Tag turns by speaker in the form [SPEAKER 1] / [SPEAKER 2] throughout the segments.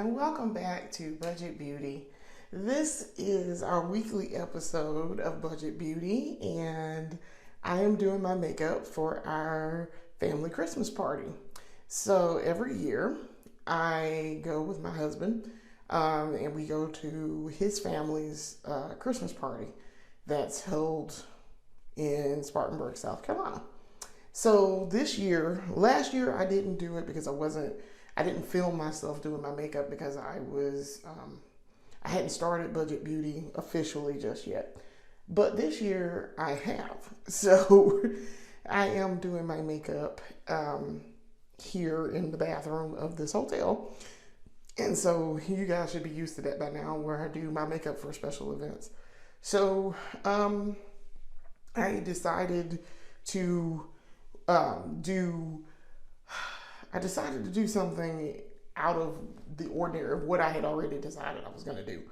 [SPEAKER 1] and welcome back to Budget Beauty. This is our weekly episode of Budget Beauty, and I am doing my makeup for our family Christmas party. So every year I go with my husband and we go to his family's Christmas party that's held in Spartanburg, South Carolina. So last year I didn't do it because I didn't film myself doing my makeup because I hadn't started Budget Beauty officially just yet. But this year I have. So I am doing my makeup here in the bathroom of this hotel. And so you guys should be used to that by now, where I do my makeup for special events. So I decided to do something out of the ordinary of what I had already decided I was going to do.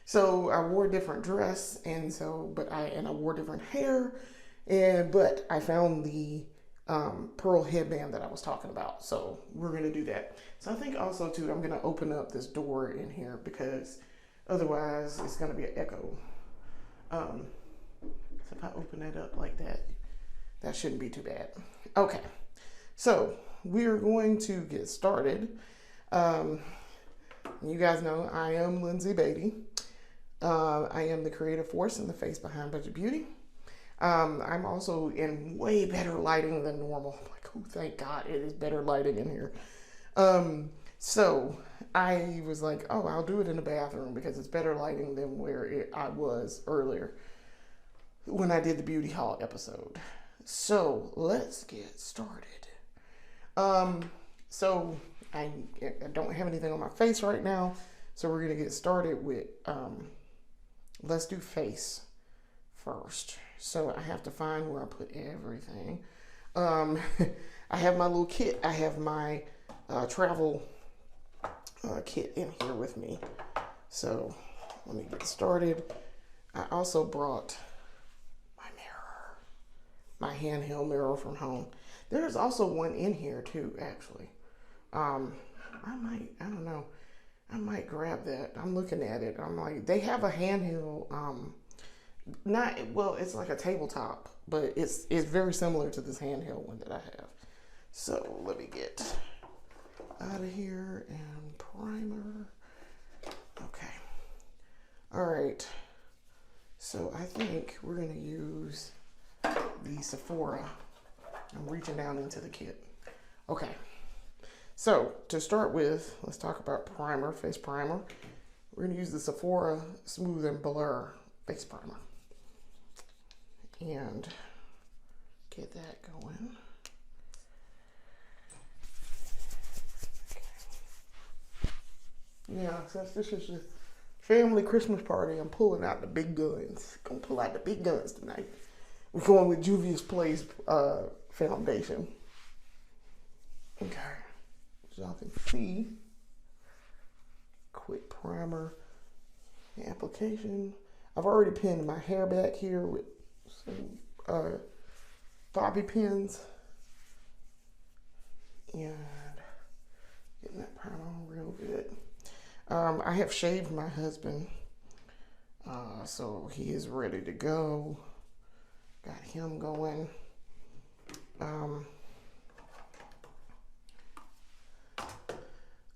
[SPEAKER 1] So I wore a different dress, and I wore different hair, but I found the pearl headband that I was talking about. So we're going to do that. So I think also too, I'm going to open up this door in here because otherwise it's going to be an echo. So if I open it up like that, that shouldn't be too bad. Okay. So we are going to get started. You guys know I am Lindsay Beatty. I am the creative force and the face behind Budget Beauty. I'm also in way better lighting than normal. I'm like, oh, thank God, it is better lighting in here. So I was like, oh, I'll do it in the bathroom because it's better lighting than where I was earlier when I did the beauty haul episode. So let's get started. So I don't have anything on my face right now, so we're gonna get started with let's do face first. So I have to find where I put everything. I have my little kit. I have my travel kit in here with me. So let me get started. I also brought my mirror, my handheld mirror from home. There's also one in here too, actually. I might grab that. I'm looking at it. I'm like, they have a handheld, it's like a tabletop, but it's very similar to this handheld one that I have. So let me get out of here and primer. Okay. All right. So I think we're going to use the Sephora. I'm reaching down into the kit. Okay. So to start with, let's talk about primer, face primer. We're going to use the Sephora Smooth and Blur face primer. And get that going. Okay. Yeah, since this is a family Christmas party, I'm pulling out the big guns. Gonna pull out the big guns tonight. We're going with Juvia's Place foundation. Okay. So y'all can see, quick primer application. I've already pinned my hair back here with some bobby pins and getting that primer on real good. I have shaved my husband, so he is ready to go. Got him going.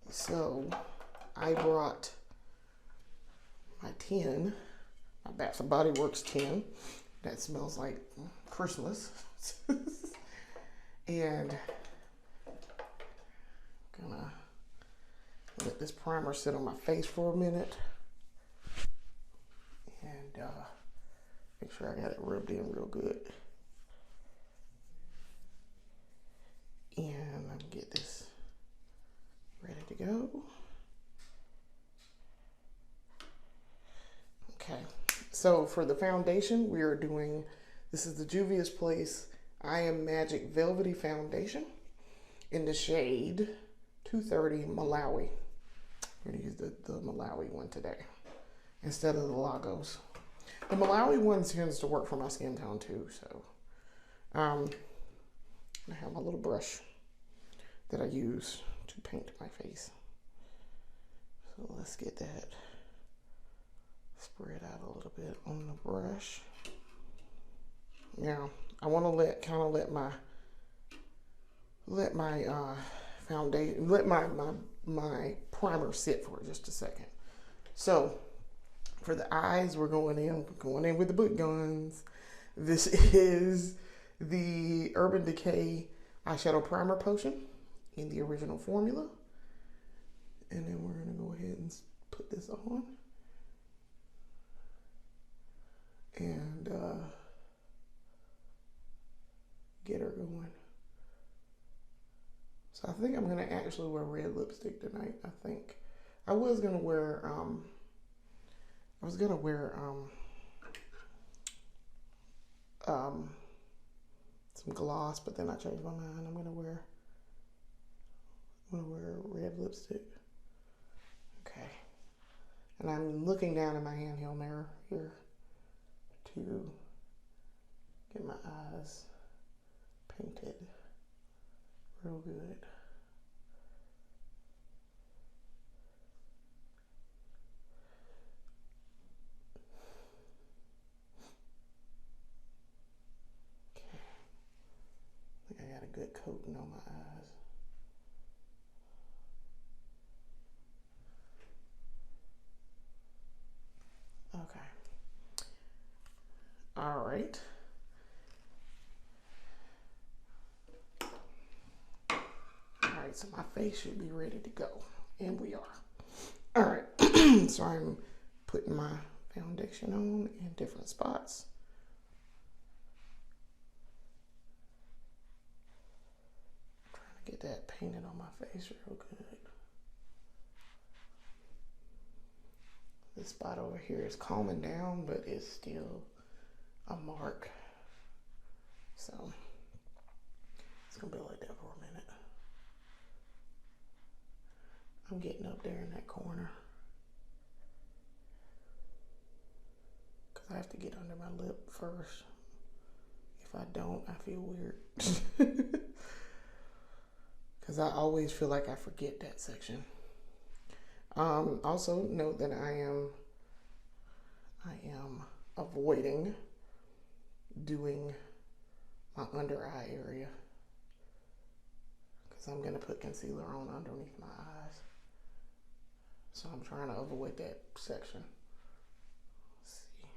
[SPEAKER 1] So I brought my tin, my Bath and Body Works tin that smells like Christmas. And gonna let this primer sit on my face for a minute and make sure I got it rubbed in real good. And let me get this ready to go. Okay, so for the foundation, we are doing, this is the Juvia's Place I Am Magic Velvety Foundation in the shade 230 Malawi. We're gonna use the Malawi one today instead of the Lagos. The Malawi one tends to work for my skin tone too, so I have my little brush that I use to paint my face. So let's get that spread out a little bit on the brush. Now I want to let my foundation, let my primer sit for just a second. So for the eyes, we're going in with the boot guns. This is the Urban Decay eyeshadow primer potion in the original formula. And then we're gonna go ahead and put this on. And get her going. So I think I'm gonna actually wear red lipstick tonight. I think I was gonna wear some gloss, but then I changed my mind. I'm gonna wear red lipstick. Okay. And I'm looking down in my handheld mirror here to get my eyes painted real good. Okay. I think I got a good coating on my eyes. Okay. All right. So my face should be ready to go, and we are. All right, so I'm putting my foundation on in different spots. I'm trying to get that painted on my face real good. This spot over here is calming down, but it's still a mark. So it's gonna be like that for a minute. I'm getting up there in that corner because I have to get under my lip first. If I don't, I feel weird because I always feel like I forget that section. Also note that I am avoiding doing my under eye area because I'm going to put concealer on underneath my eyes. So I'm trying to avoid that section. Let's see.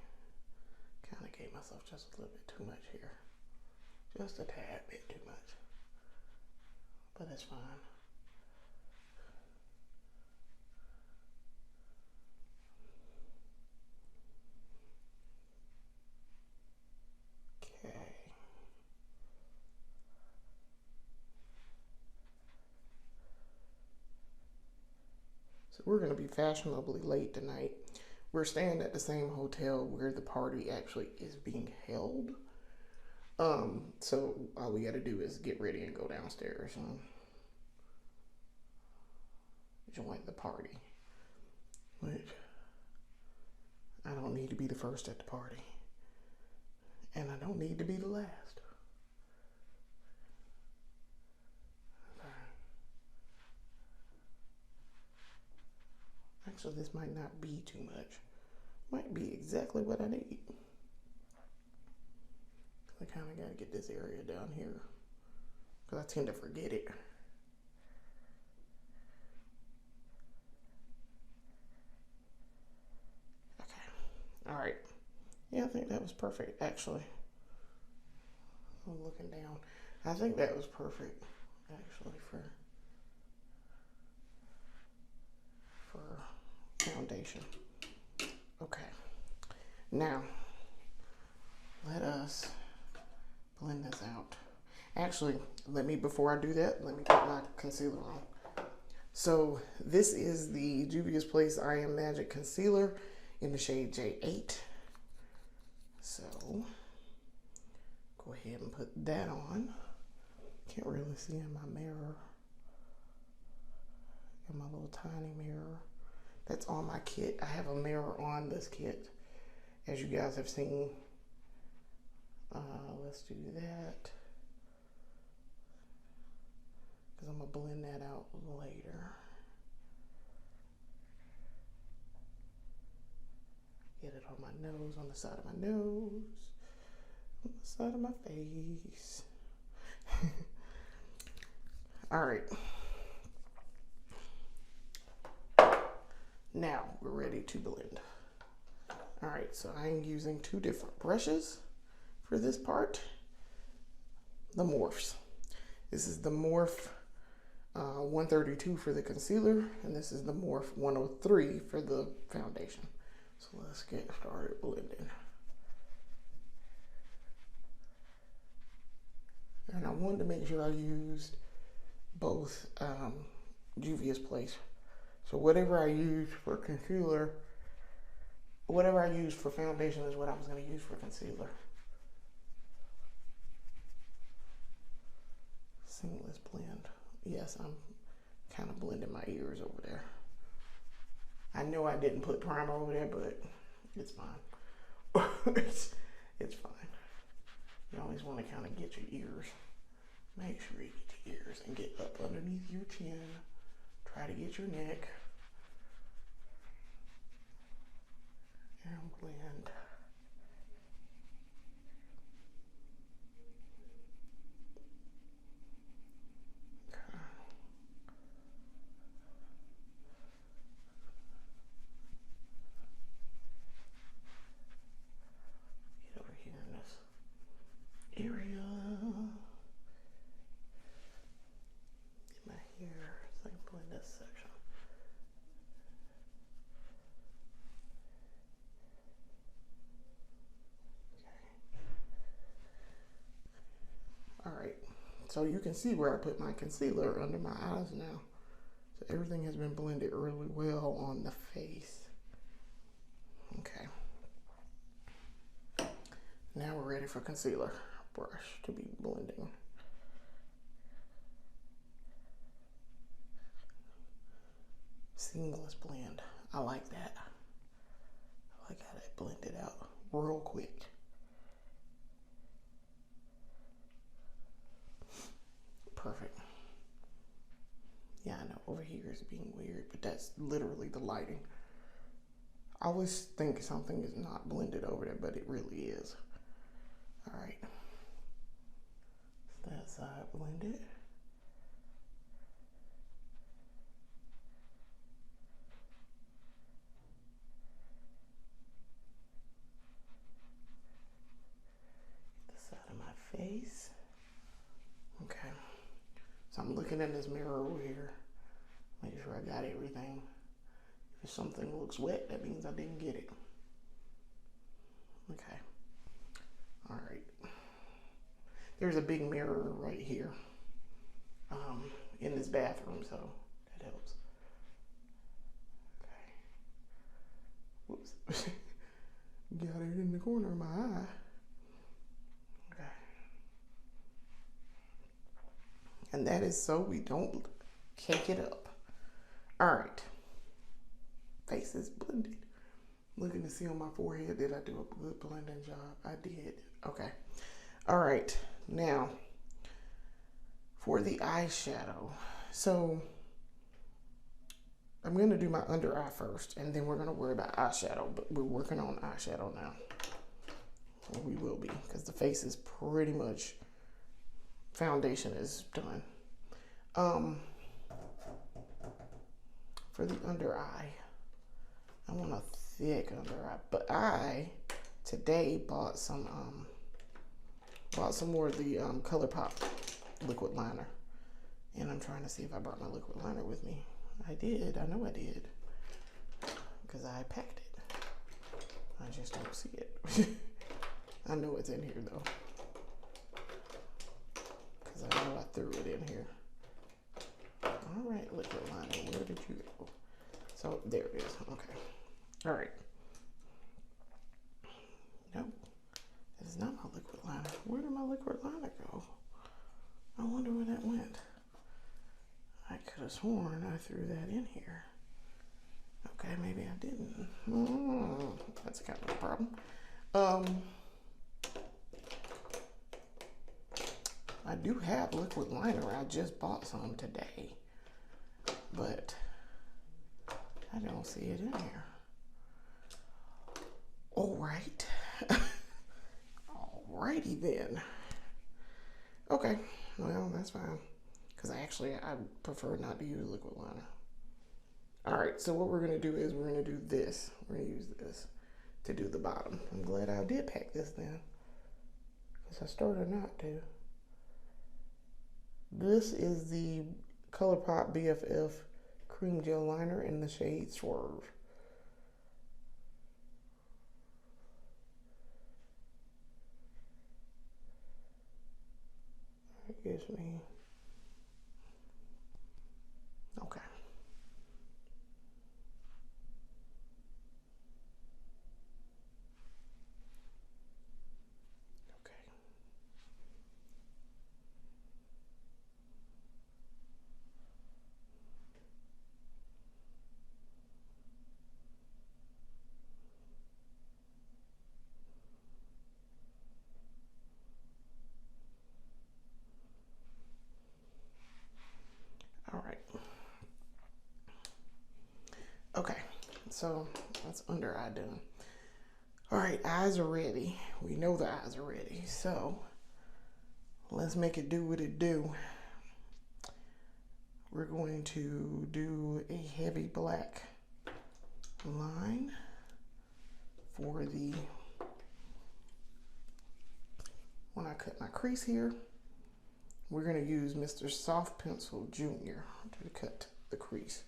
[SPEAKER 1] Kind of gave myself just a little bit too much here. Just a tad bit too much. But that's fine. Okay. So we're going to be fashionably late tonight. We're staying at the same hotel where the party actually is being held. So all we got to do is get ready and go downstairs and join the party. Which I don't need to be the first at the party. And I don't need to be the last. Okay. Actually, this might not be too much. Might be exactly what I need. I kind of got to get this area down here because I tend to forget it. Okay. All right. Yeah, I think that was perfect, actually. I'm looking down. I think that was perfect, actually, for foundation. Okay. Now, let us blend this out. Actually, before I do that, let me put my concealer on. So this is the Juvia's Place I Am Magic Concealer in the shade J8. So go ahead and put that on. Can't really see in my mirror. In my little tiny mirror. That's on my kit. I have a mirror on this kit, as you guys have seen. Let's do that. Because I'm going to blend that out later. on my nose, on the side of my nose, on the side of my face. All right. Now we're ready to blend. All right, so I'm using 2 different brushes for this part. The Morphs. This is the Morph 132 for the concealer, and this is the Morph 103 for the foundation. So let's get started blending. And I wanted to make sure I used both Juvia's Place. So whatever I use for concealer, whatever I use for foundation is what I was going to use for concealer. Seamless blend. Yes, I'm kind of blending my ears over there. I know I didn't put primer over there, but it's fine. it's fine. You always want to kind of get your ears. Make sure you get your ears and get up underneath your chin. Try to get your neck. And blend. Get over here in this area. Get my hair so I can blend this section. All right, so you can see where I put my concealer under my eyes now. So everything has been blended really well on the face. Okay. Now we're ready for concealer brush to be blending. Seamless blend. I like that. I like how that blended out real quick. Perfect. Yeah, I know over here is being weird, but that's literally the lighting. I always think something is not blended over there, but it really is. All right. That side blended. The side of my face. Okay. So I'm looking in this mirror over here, making sure I got everything. If something looks wet, that means I didn't get it. Okay. All right. There's a big mirror right here in this bathroom, so that helps. Okay. Whoops. Got it in the corner of my eye. Okay. And that is so we don't cake it up. All right. Face is blended. Looking to see on my forehead, did I do a good blending job? I did. Okay. All right. Now, for the eyeshadow. So, I'm going to do my under eye first, and then we're going to worry about eyeshadow. But we're working on eyeshadow now. Or we will be, because the face is pretty much, foundation is done. For the under eye, I want a thick under eye, but I today bought some more of the ColourPop liquid liner, and I'm trying to see if I brought my liquid liner with me. I did. I know I did, because I packed it. I just don't see it. I know it's in here though, because I know I threw it in here. All right, liquid liner, where did you go? So there it is. Okay. All right. Nope. That is not my liquid liner. Where did my liquid liner go? I wonder where that went. I could have sworn I threw that in here. Okay, maybe I didn't. That's kind of a problem. I do have liquid liner. I just bought some today, but I don't see it in here. All right. Alrighty then. Okay, well, that's fine. Because I prefer not to use liquid liner. All right, so what we're going to do is we're going to do this. We're going to use this to do the bottom. I'm glad I did pack this then, because I started not to. This is the ColourPop BFF Cream Gel Liner in the shade Swerve. That gives me, okay. All right. Okay, so that's under eye done. All right, eyes are ready. We know the eyes are ready, so let's make it do what it do. We're going to do a heavy black line for the, when I cut my crease here. We're going to use Mr. Soft Pencil Junior to cut the crease.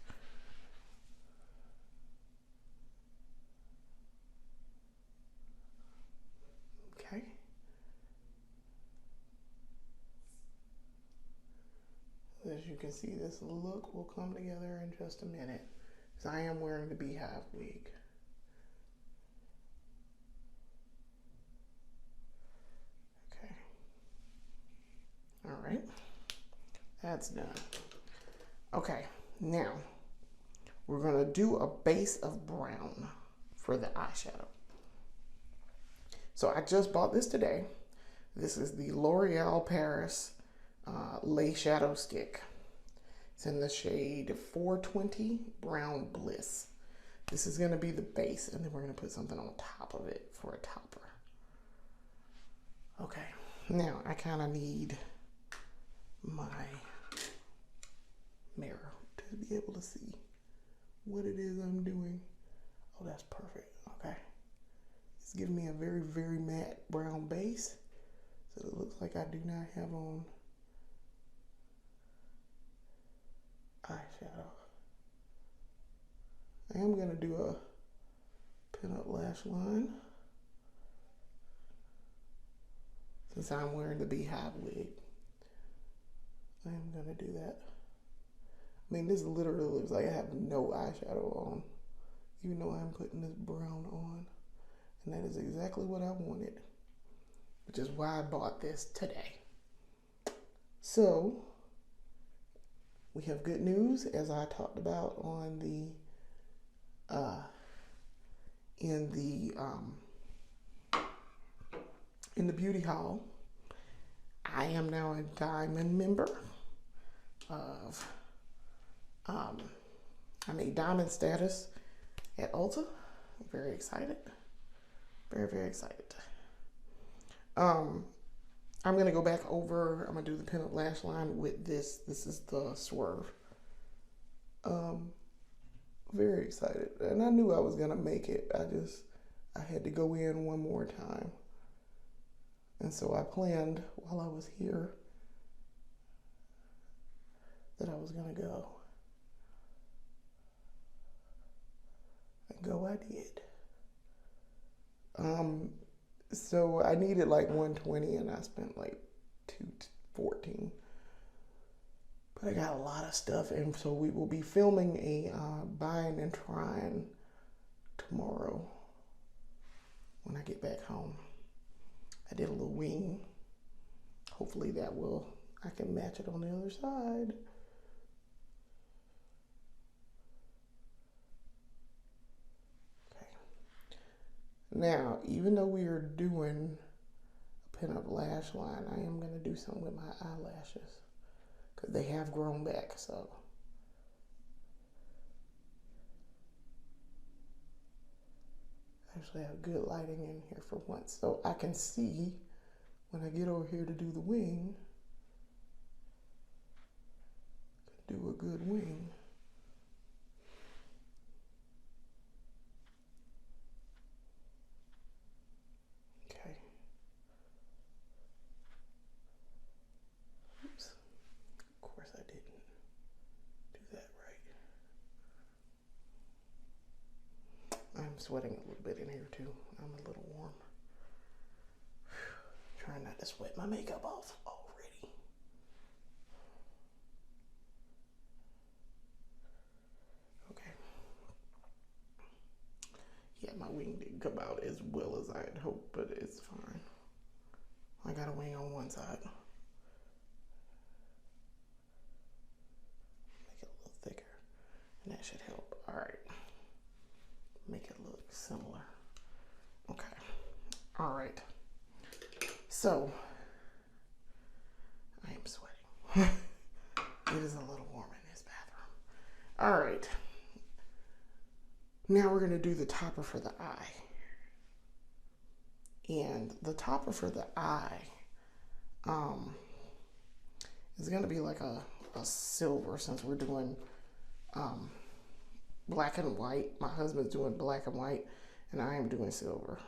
[SPEAKER 1] Okay. As you can see, this look will come together in just a minute, because I am wearing the beehive wig. Okay. All right. That's done. Okay, now we're going to do a base of brown for the eyeshadow. So I just bought this today. This is the L'Oreal Paris Lay Shadow Stick. It's in the shade 420 Brown Bliss. This is going to be the base, and then we're going to put something on top of it for a topper. Okay, now I kind of need my mirror to be able to see what it is I'm doing. Oh, that's perfect. Okay. It's giving me a very, very matte brown base. So it looks like I do not have on eyeshadow. I am going to do a pinup lash line, since I'm wearing the beehive wig. I am going to do that. I mean, this literally looks like I have no eyeshadow on, even though I'm putting this brown on. And that is exactly what I wanted, which is why I bought this today. So, we have good news, as I talked about on the, in the beauty haul. I am now a diamond member of, I'm a diamond status at Ulta. I'm very excited. Very, very excited. I'm going to go back over, I'm going to do the pinup lash line with this. This is the Swerve. Very excited. And I knew I was going to make it. I had to go in one more time. And so I planned while I was here that I was going to go. And go I did. So I needed like 120 and I spent like 214. But I got a lot of stuff, and so we will be filming a buying and trying tomorrow when I get back home. I did a little wing. Hopefully I can match it on the other side. Now, even though we are doing a pinup lash line, I am going to do something with my eyelashes, because they have grown back, so. I Actually have good lighting in here for once, so I can see when I get over here to do the wing. Do a good wing. Okay. Oops. Of course I didn't do that right. I'm sweating a little bit in here too. I'm a little warm. Trying not to sweat my makeup off already. Okay. Yeah, my wing didn't come out as well as I had hoped, but it's fine. I got a wing on one side. Make it a little thicker, and that should help. All right. Make it look similar. Okay. All right. So, I am sweating. It is a little warm in this bathroom. All right. Now we're going to do the topper for the eye. And the topper for the eye is going to be like a silver, since we're doing black and white. My husband's doing black and white, and I am doing silver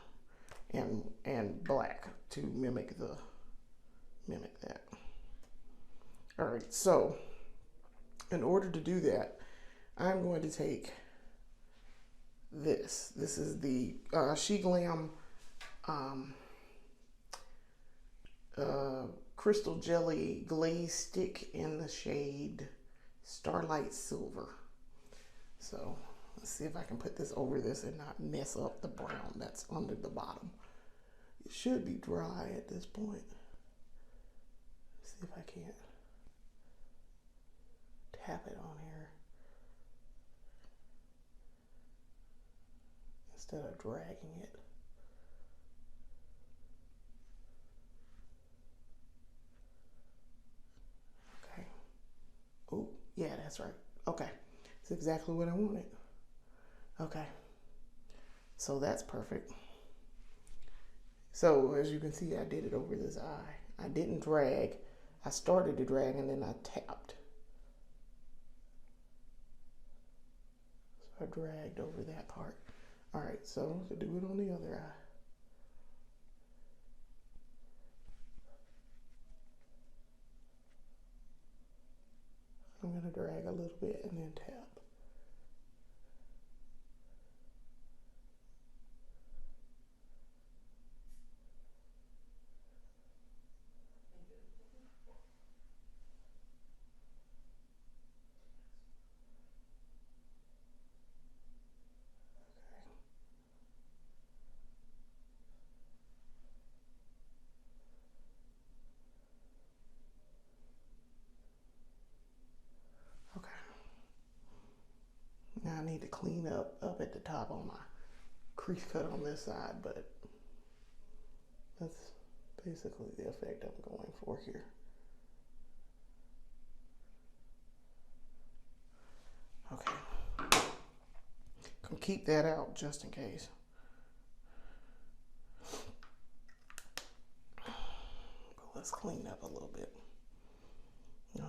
[SPEAKER 1] and black to mimic that. All right, so in order to do that, I'm going to take this. This is the She Glam Crystal Jelly Glaze Stick in the shade Starlight Silver. So let's see if I can put this over this and not mess up the brown that's under the bottom. It should be dry at this point. Let's see if I can't tap it on here instead of dragging it. Okay. Oh, yeah, that's right. Okay. It's exactly what I wanted. Okay. So that's perfect. So as you can see, I did it over this eye. I didn't drag. I started to drag and then I tapped. So I dragged over that part. All right, so to do it on the other eye. I'm going to drag a little bit and then tap. Okay. Now I need to clean up at the top on my crease cut on this side, but that's basically the effect I'm going for here. Okay. I'll keep that out just in case. But let's clean up a little bit. Okay.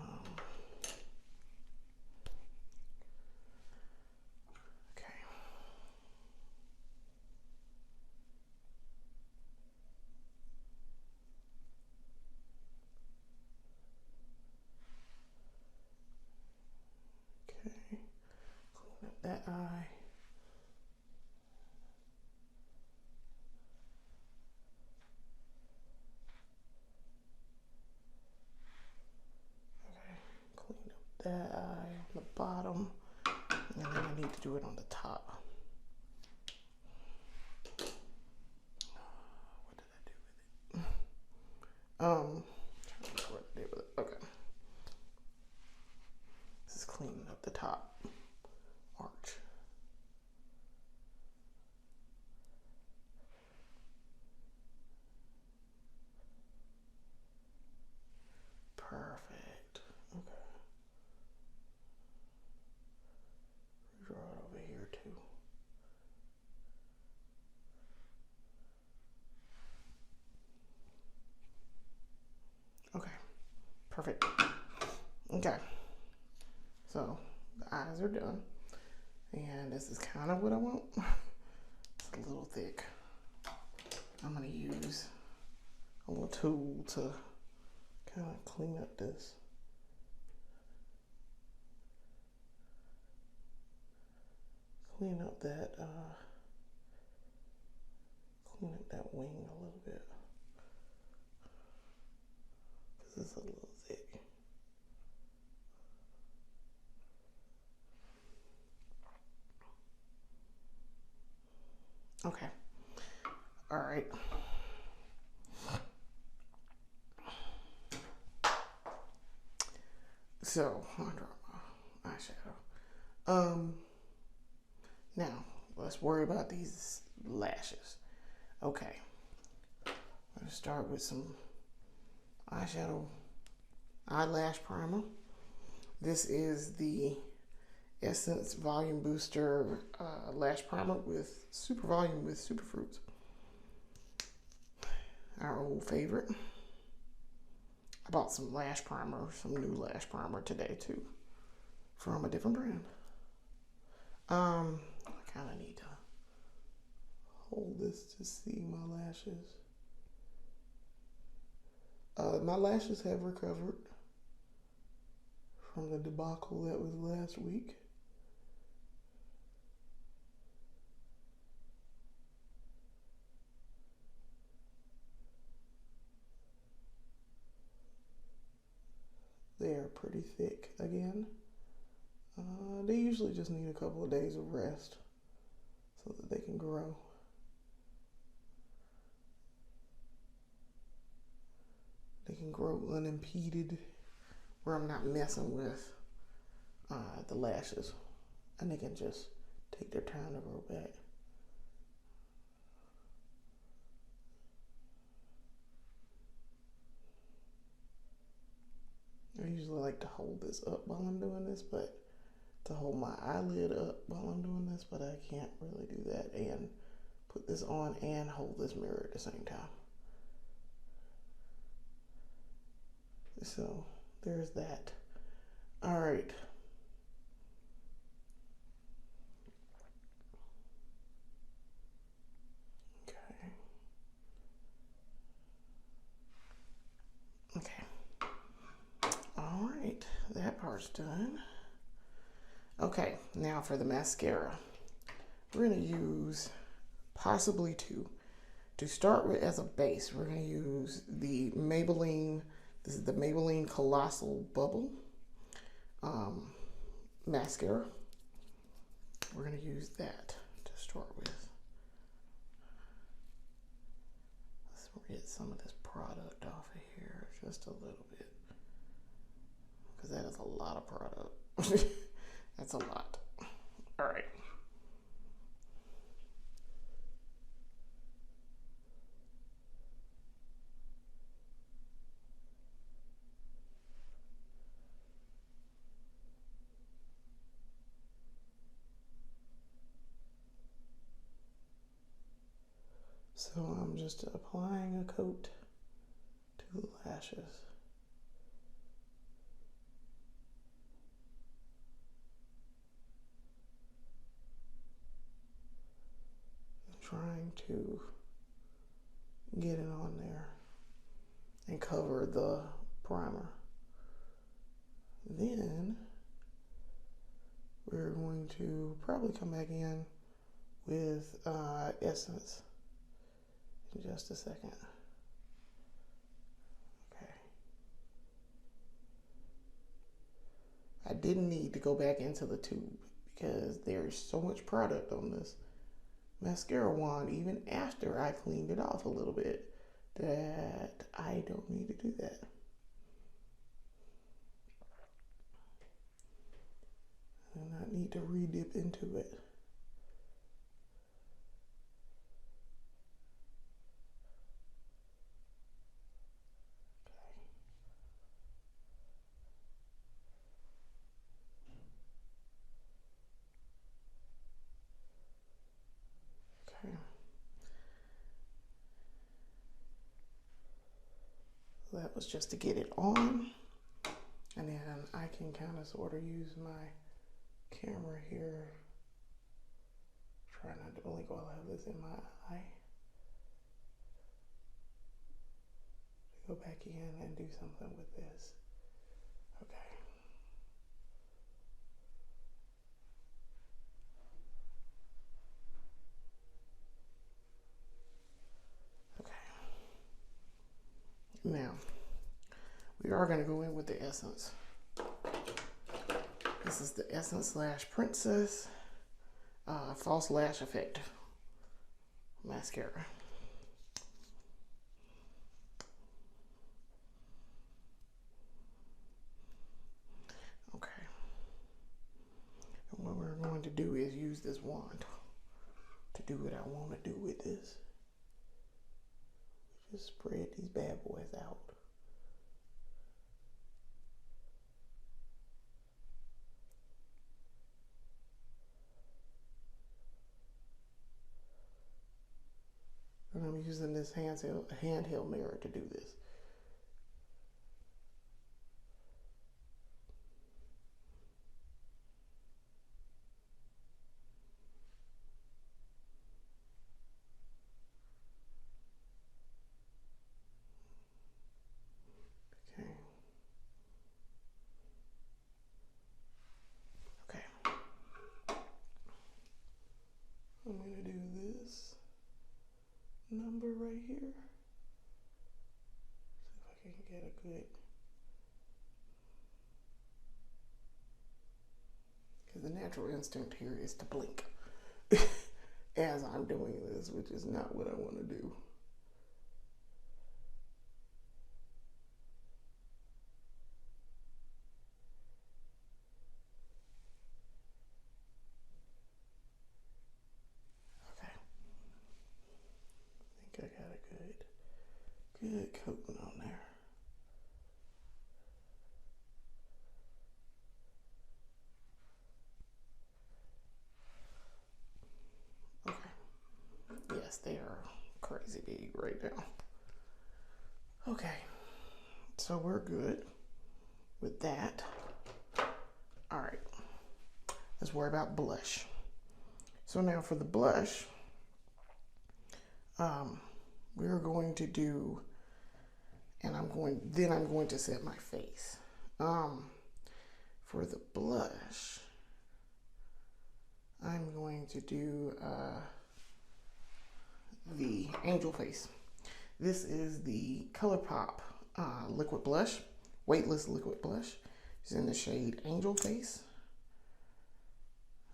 [SPEAKER 1] Okay. Clean up that eye. That eye on the bottom, and then I need to do it on the top. What did I do with it? Trying to remember what I did with it. Okay. This is cleaning up the top arch. Perfect. Okay. Draw it over here too. Perfect. Okay. So the eyes are done. And this is kind of what I want. It's a little thick. I'm going to use a little tool to kind of clean up this. Clean up that wing a little bit. This is a little thick. Okay. All right. So, I dropped my eyeshadow. Now, let's worry about these lashes. Okay. I'm going to start with some eyelash primer. This is the Essence Volume Booster Lash Primer with Super Volume with Superfruits. Our old favorite. I bought some lash primer, some new lash primer today too, from a different brand. I kind of need to hold this to see my lashes. My lashes have recovered from the debacle that was last week. They are pretty thick again. They usually just need a couple of days of rest so that they can grow. They can grow unimpeded where I'm not messing with the lashes, and they can just take their time to grow back. I usually like to hold this up while I'm doing this, but to hold my eyelid up while I'm doing this, but I can't really do that and put this on and hold this mirror at the same time. So there's that. All right. Okay. Okay. All right. That part's done. Okay. Now for the mascara. We're going to use possibly two. To start with as a base, we're going to use the Maybelline. This is the Maybelline Colossal Bubble mascara. We're going to use that to start with. Let's get some of this product off of here just a little bit, because that is a lot of product. That's a lot. All right. So I'm just applying a coat to the lashes. Trying to get it on there and cover the primer. Then we're going to probably come back in with Essence in just a second. Okay. I didn't need to go back into the tube because there's so much product on this mascara wand, even after I cleaned it off a little bit, that I don't need to do that. I do not need to re-dip into it. Okay. That was just to get it on. And then I can kind of sort of use my camera here. Try not to blink while I have this in my eye. Go back in and do something with this. Okay. Okay. Now, we are going to go in with the Essence. This is the Essence Lash Princess False Lash Effect mascara. Okay. And what we're going to do is use this wand to do what I want to do with this. Just spread these bad boys out. And I'm using this handheld mirror to do this. Okay. Okay. I'm going to do this number right here. See if I can get a good, because the natural instinct here is to blink as I'm doing this, which is not what I want to do. Okay. I think I got a good coating on there. Yes, they are crazy big right now. Okay, so we're good with that. All right, let's worry about blush. So now for the blush, we're going to do, and I'm going to set my face. For the blush, I'm going to do the Angel Face. This is the ColourPop liquid blush, weightless liquid blush. It's in the shade Angel Face.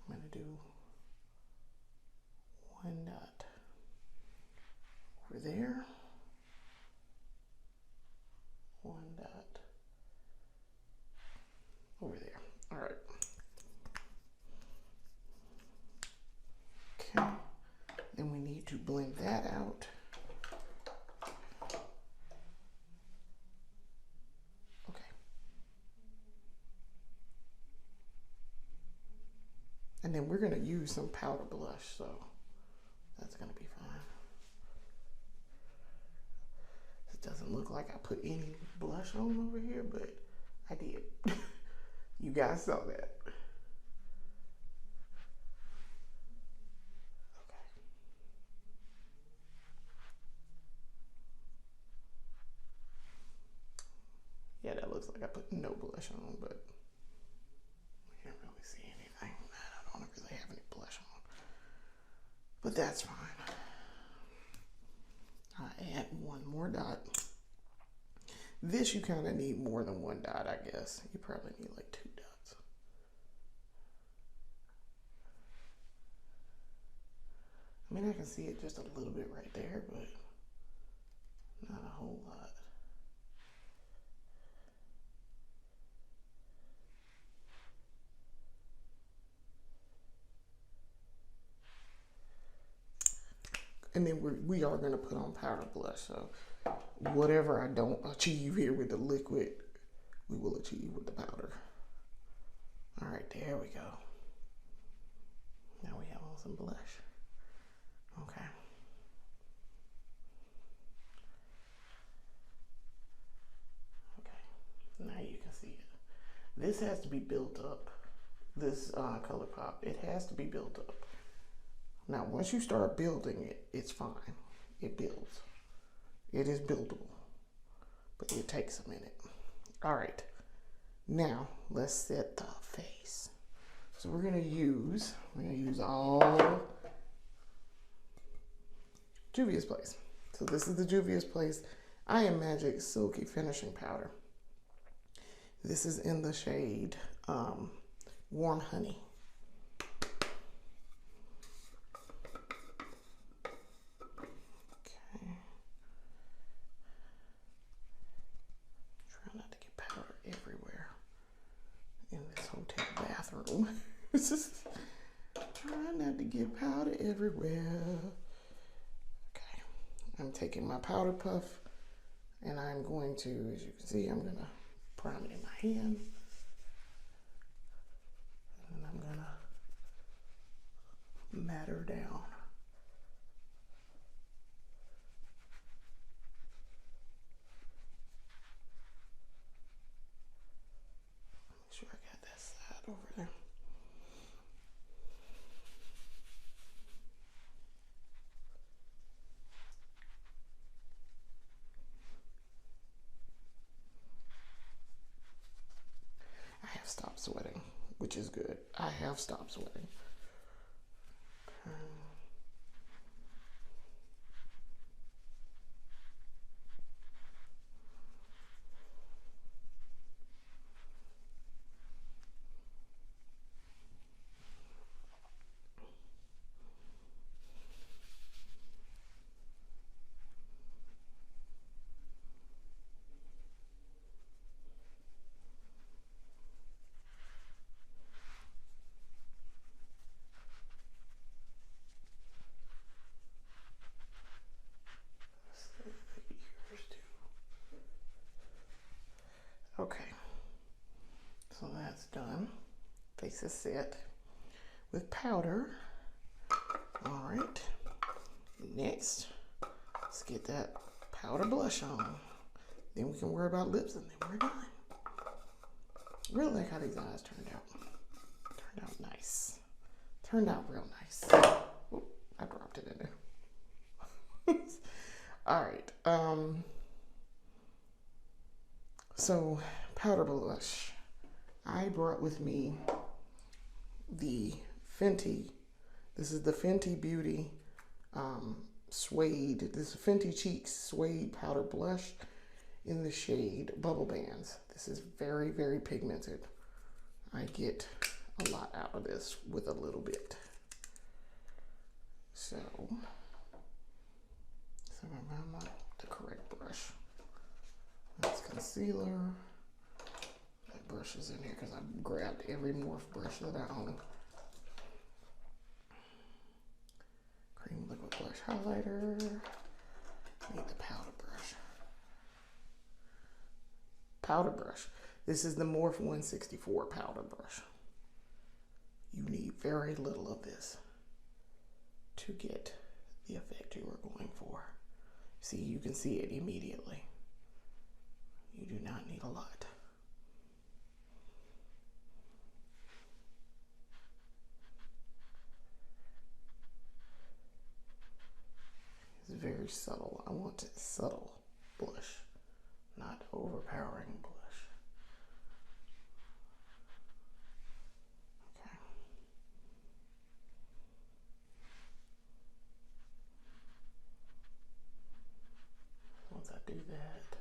[SPEAKER 1] I'm going to do one dot over there, one dot over there. All right. Okay. Then we need to blend that out. Okay. And then we're going to use some powder blush, so that's going to be fine. It doesn't look like I put any blush on over here, but I did. You guys saw that. Yeah, that looks like I put no blush on, but I can't really see anything. I don't really have any blush on, but that's fine. I add one more dot. This you kind of need more than one dot, I guess. You probably need like 2 dots. I mean, I can see it just a little bit right there, but not a whole lot. And then we are going to put on powder blush. So whatever I don't achieve here with the liquid, we will achieve with the powder. All right, there we go. Now we have on some blush. Okay. Okay, now you can see it. this has to be built up. This ColourPop, it has to be built up. Now, once you start building it, it's fine. It builds. It is buildable, but it takes a minute. All right, now let's set the face. So we're gonna use all Juvia's Place. So this is the Juvia's Place I Am Magic Silky Finishing Powder. This is in the shade Warm Honey. Okay. Try not to get powder everywhere in this hotel bathroom. Try not to get powder everywhere. Okay. I'm taking my powder puff and I'm going to, as you can see, I'm gonna prime it in my hand. And I'm gonna mat her down. Make sure I got that side over there. I have stopped sweating, which is good. I have stopped sweating. Okay, so that's done. Face is set with powder. All right, next, let's get that powder blush on. Then we can worry about lips and then we're done. Really like how these eyes turned out. Turned out nice. Turned out real nice. Ooh, I dropped it in there. All right, so powder blush. I brought with me the Fenty. This is the Fenty Beauty Suede. This is Fenty Cheeks Suede Powder Blush in the shade Bubble Bands. This is very, very pigmented. I get a lot out of this with a little bit. So I'm on the correct brush. That's concealer. That brush is in here because I grabbed every Morph brush that I own. Cream liquid blush highlighter. Need the powder brush. Powder brush. This is the Morph 164 powder brush. You need very little of this to get the effect you are going for. See, you can see it immediately. You do not need a lot. It's very subtle. I want a subtle blush, not overpowering blush. Okay. Once I do that,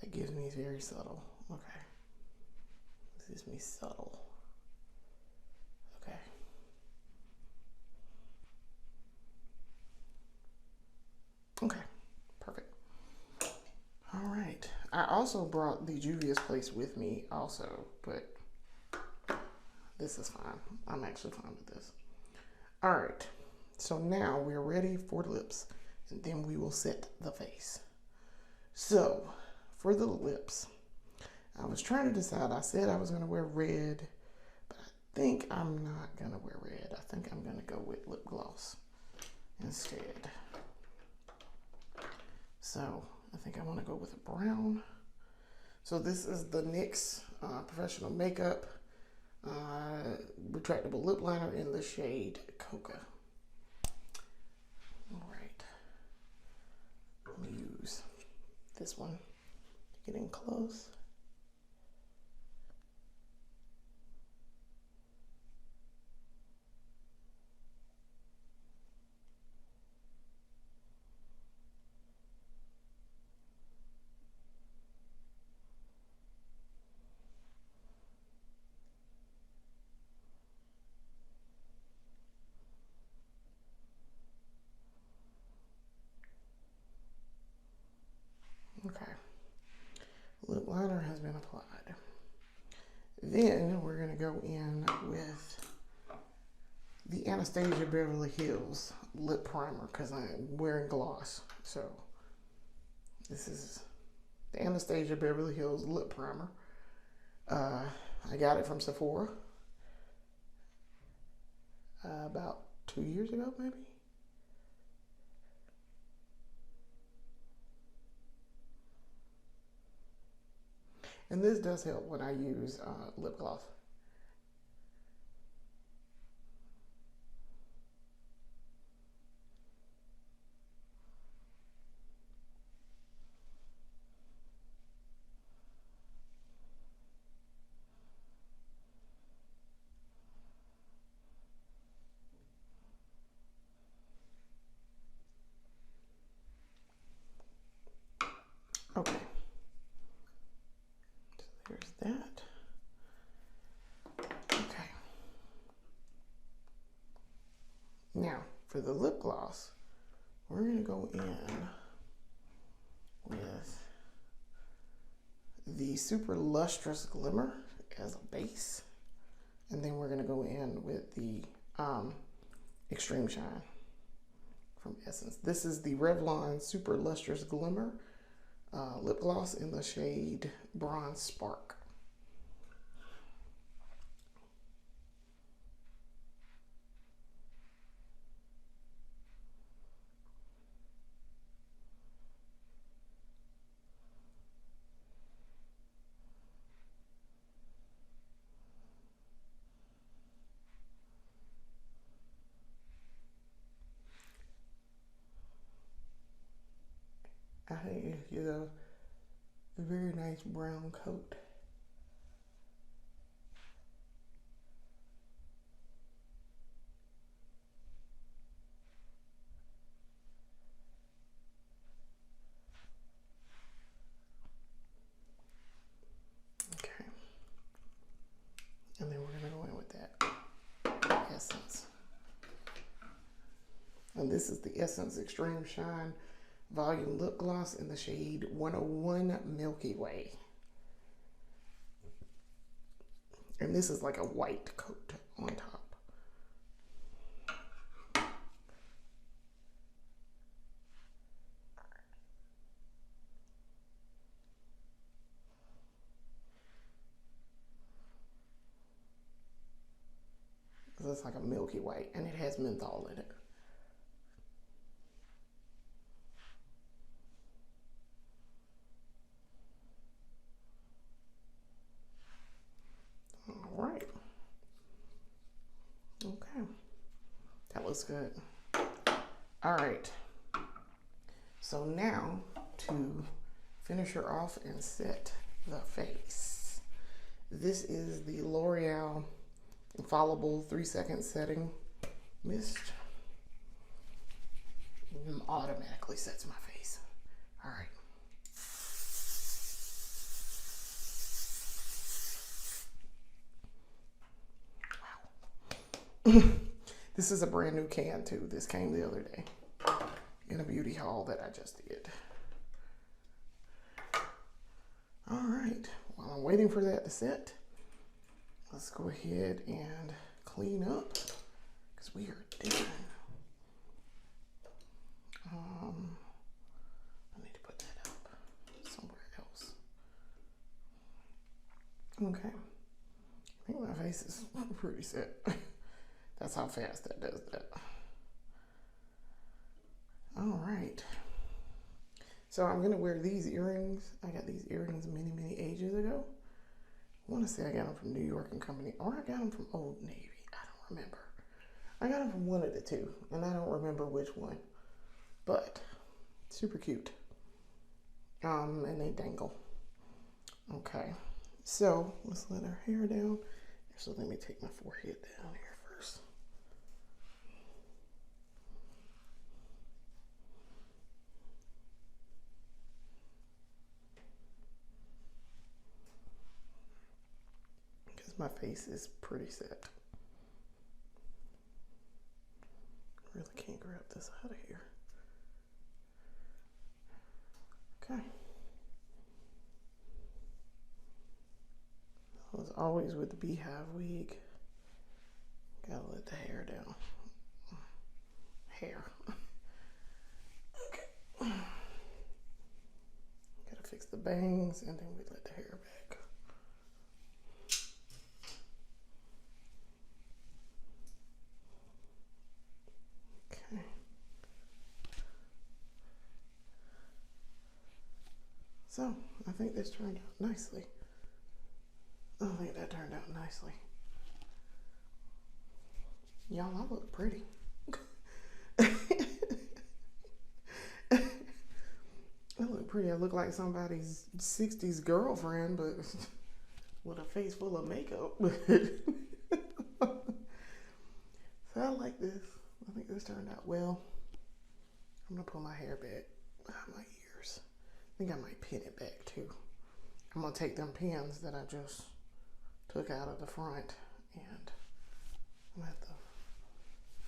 [SPEAKER 1] that gives me very subtle. Okay. This gives me subtle. Okay. Okay, perfect. All right. I also brought the Juvia's Place with me also, but this is fine. I'm actually fine with this. All right. So now we're ready for the lips, and then we will set the face. So for the lips, I was trying to decide. I said I was going to wear red, but I think I'm not going to wear red. I think I'm going to go with lip gloss instead. So I think I want to go with a brown. So this is the NYX Professional Makeup retractable lip liner in the shade Coca. All right, I'm gonna use this one to get in close. Okay, lip liner has been applied. Then we're gonna go in with the Anastasia Beverly Hills lip primer because I'm wearing gloss. So this is the Anastasia Beverly Hills lip primer. I got it from Sephora about 2 years ago, maybe. And this does help when I use lip gloss. Okay. So there's that. Okay. Now, for the lip gloss, we're going to go in with the Super Lustrous Glimmer as a base. And then we're going to go in with the Extreme Shine from Essence. This is the Revlon Super Lustrous Glimmer lip gloss in the shade Bronze Spark. I think it gives a very nice brown coat. Okay. And then we're going to go in with that Essence. And this is the Essence Extreme Shine Volume Lip Gloss in the shade 101 Milky Way. And this is like a white coat on top. It's like a milky white and it has menthol in it. All right. Okay. That looks good. All right. So now to finish her off and set the face. This is the L'Oreal Infallible 3-second setting mist. It automatically sets my face. All right. Wow. This is a brand new can too. This came the other day in a beauty haul that I just did. All right. While I'm waiting for that to set, let's go ahead and clean up because we are done. I need to put that up somewhere else. Okay. I think my face is pretty set. That's how fast that does that. All right. So I'm going to wear these earrings. I got these earrings many, many ages ago. I want to say I got them from New York and Company, or I got them from Old Navy. I don't remember. I got them from one of the two, and I don't remember which one. But super cute. And they dangle. Okay. So let's let our hair down. So let me take my forehead down here first. Because my face is pretty set. Really can't grab this out of here. Okay. As always with the beehive wig, gotta let the hair down. Hair. Okay. Gotta fix the bangs and then we let the hair back. Okay. So, I think this turned out nicely. I think that turned out nicely. Y'all, I look pretty. I look pretty. I look like somebody's 60s girlfriend, but with a face full of makeup. So I like this. I think this turned out well. I'm gonna pull my hair back behind my ears. I think I might pin it back too. I'm gonna take them pins that I just took out of the front, and I'm gonna have to,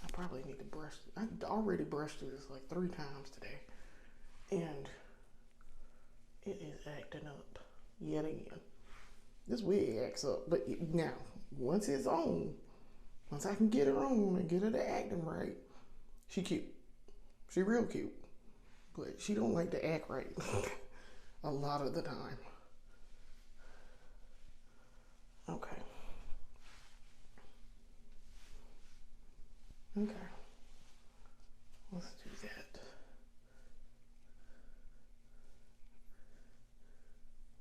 [SPEAKER 1] I probably need to brush. I already brushed this like 3 times today, and it is acting up yet again. This wig acts up, but now once it's on, once I can get her on and get her to acting right, she cute. She real cute, but she don't like to act right a lot of the time. Okay. Okay. Let's do that.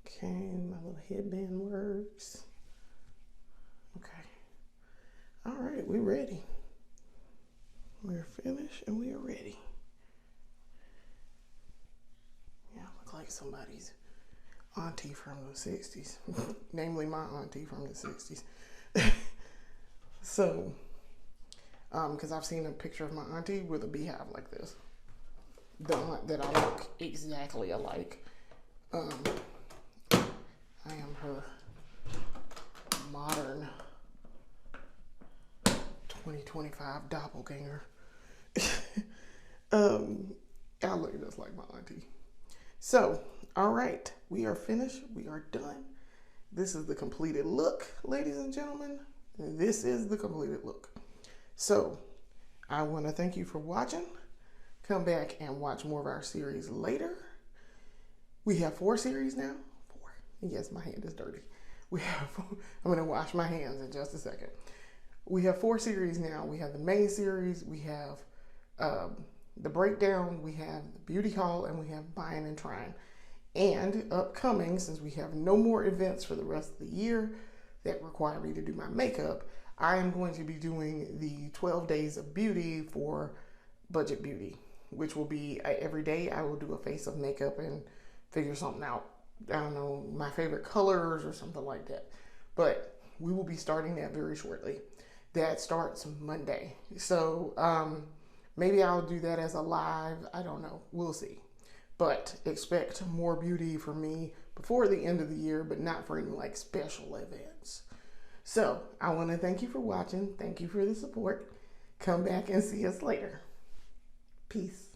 [SPEAKER 1] Okay, my little headband works. Okay. All right, we're ready. We're finished and we are ready. Yeah, I look like somebody's auntie from the 60s. Namely my auntie from the 60s. So, because I've seen a picture of my auntie with a beehive like this. The aunt that I look exactly alike. I am her modern 2025 doppelganger. I look just like my auntie. So, all right, we are finished. We are done. This is the completed look, ladies and gentlemen. This is the completed look. So, I want to thank you for watching. Come back and watch more of our series later. We have 4 series now. 4. Yes, my hand is dirty. I'm going to wash my hands in just a second. We have 4 series now. We have the main series. We have the breakdown. We have the beauty haul, and we have buying and trying. And upcoming, since we have no more events for the rest of the year that require me to do my makeup, I am going to be doing the 12 days of beauty for Budget Beauty, which will be every day I will do a face of makeup and figure something out. I don't know, my favorite colors or something like that. But we will be starting that very shortly. That starts Monday. So maybe I'll do that as a live. I don't know. We'll see. But expect more beauty from me before the end of the year, but not for any like special events. So I want to thank you for watching. Thank you for the support. Come back and see us later. Peace.